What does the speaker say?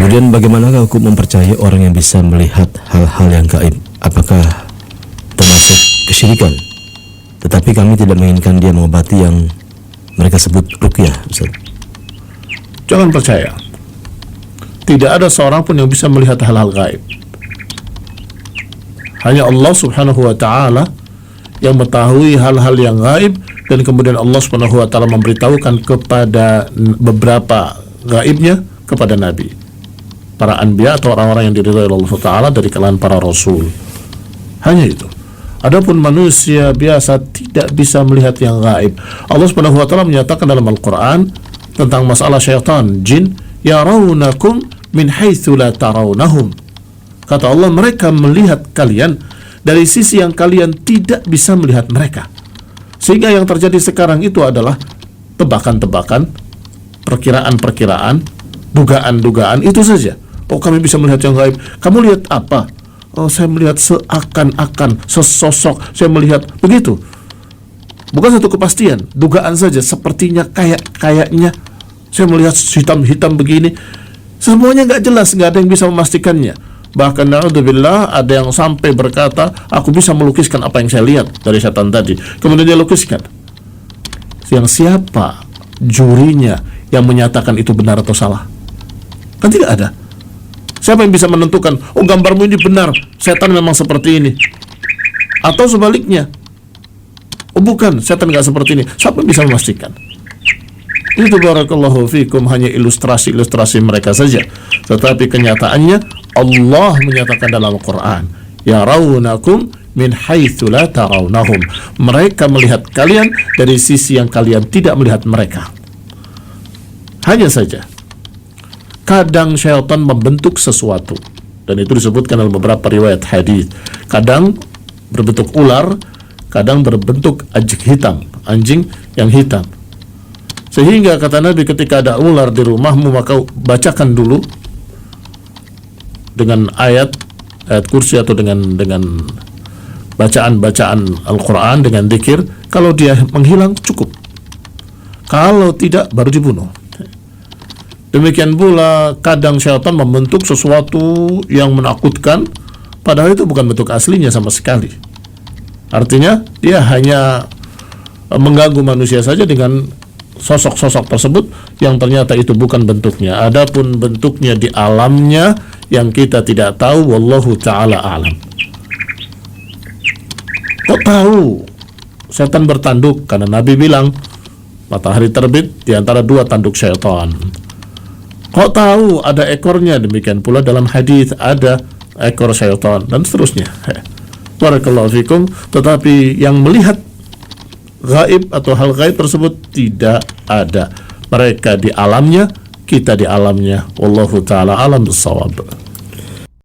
Kemudian bagaimanakah hukum mempercayai orang yang bisa melihat hal-hal yang gaib? Apakah termasuk kesyirikan? Tetapi kami tidak menginginkan dia mengobati yang mereka sebut ruqyah, Ustaz. Jangan percaya. Tidak ada seorang pun yang bisa melihat hal-hal gaib. Hanya Allah subhanahu wa ta'ala yang mengetahui hal-hal yang gaib, dan kemudian Allah subhanahu wa ta'ala memberitahukan kepada beberapa gaibnya kepada Nabi, para anbiya atau orang-orang yang diridhai Allah ta'ala dari kalangan para rasul. Hanya itu. Adapun manusia biasa tidak bisa melihat yang gaib. Allah subhanahu wa ta'ala menyatakan dalam Al-Quran tentang masalah syaitan, jin, yarawnakum min haitsu la tarawnahum. Kata Allah, mereka melihat kalian dari sisi yang kalian tidak bisa melihat mereka. Sehingga yang terjadi sekarang itu adalah tebakan-tebakan, perkiraan-perkiraan, dugaan-dugaan, itu saja. Oh, kami bisa melihat yang gaib. Kamu lihat apa? Oh, saya melihat seakan-akan, sesosok, saya melihat begitu. Bukan satu kepastian, dugaan saja, sepertinya, kayaknya saya melihat hitam-hitam begini. Semuanya nggak jelas, nggak ada yang bisa memastikannya. Bahkan na'udzubillah, ada yang sampai berkata, aku bisa melukiskan apa yang saya lihat dari setan tadi. Kemudian dia lukiskan. Yang siapa jurinya yang menyatakan itu benar atau salah? Kan tidak ada. Siapa yang bisa menentukan, oh gambarmu ini benar, setan memang seperti ini? Atau sebaliknya, oh bukan, setan nggak seperti ini. Siapa yang bisa memastikan? Itu barakallahu fikum hanya ilustrasi-ilustrasi mereka saja. Tetapi kenyataannya Allah menyatakan dalam Al-Quran, yarawnakum min haitsu la tarawnahum. Mereka melihat kalian dari sisi yang kalian tidak melihat mereka. Hanya saja kadang syaitan membentuk sesuatu, dan itu disebutkan dalam beberapa riwayat hadis. Kadang berbentuk ular, kadang berbentuk anjing yang hitam. Sehingga kata Nabi, ketika ada ular di rumahmu, maka bacakan dulu dengan ayat kursi atau dengan bacaan Al-Quran, dengan dzikir. Kalau dia menghilang cukup, kalau tidak baru dibunuh. Demikian pula kadang syaitan membentuk sesuatu yang menakutkan, padahal itu bukan bentuk aslinya sama sekali. Artinya dia hanya mengganggu manusia saja dengan sosok-sosok tersebut yang ternyata itu bukan bentuknya. Adapun bentuknya di alamnya yang kita tidak tahu, wallahu ta'ala alam. Kok tahu setan bertanduk? Karena Nabi bilang matahari terbit di antara dua tanduk syaitan. Kok tahu ada ekornya? Demikian pula dalam hadis ada ekor syaitan, dan seterusnya. Barakallahu fikum. Tetapi yang melihat gaib atau hal gaib tersebut tidak ada. Mereka di alamnya, kita di alamnya. Wallahu ta'ala alam bissawab.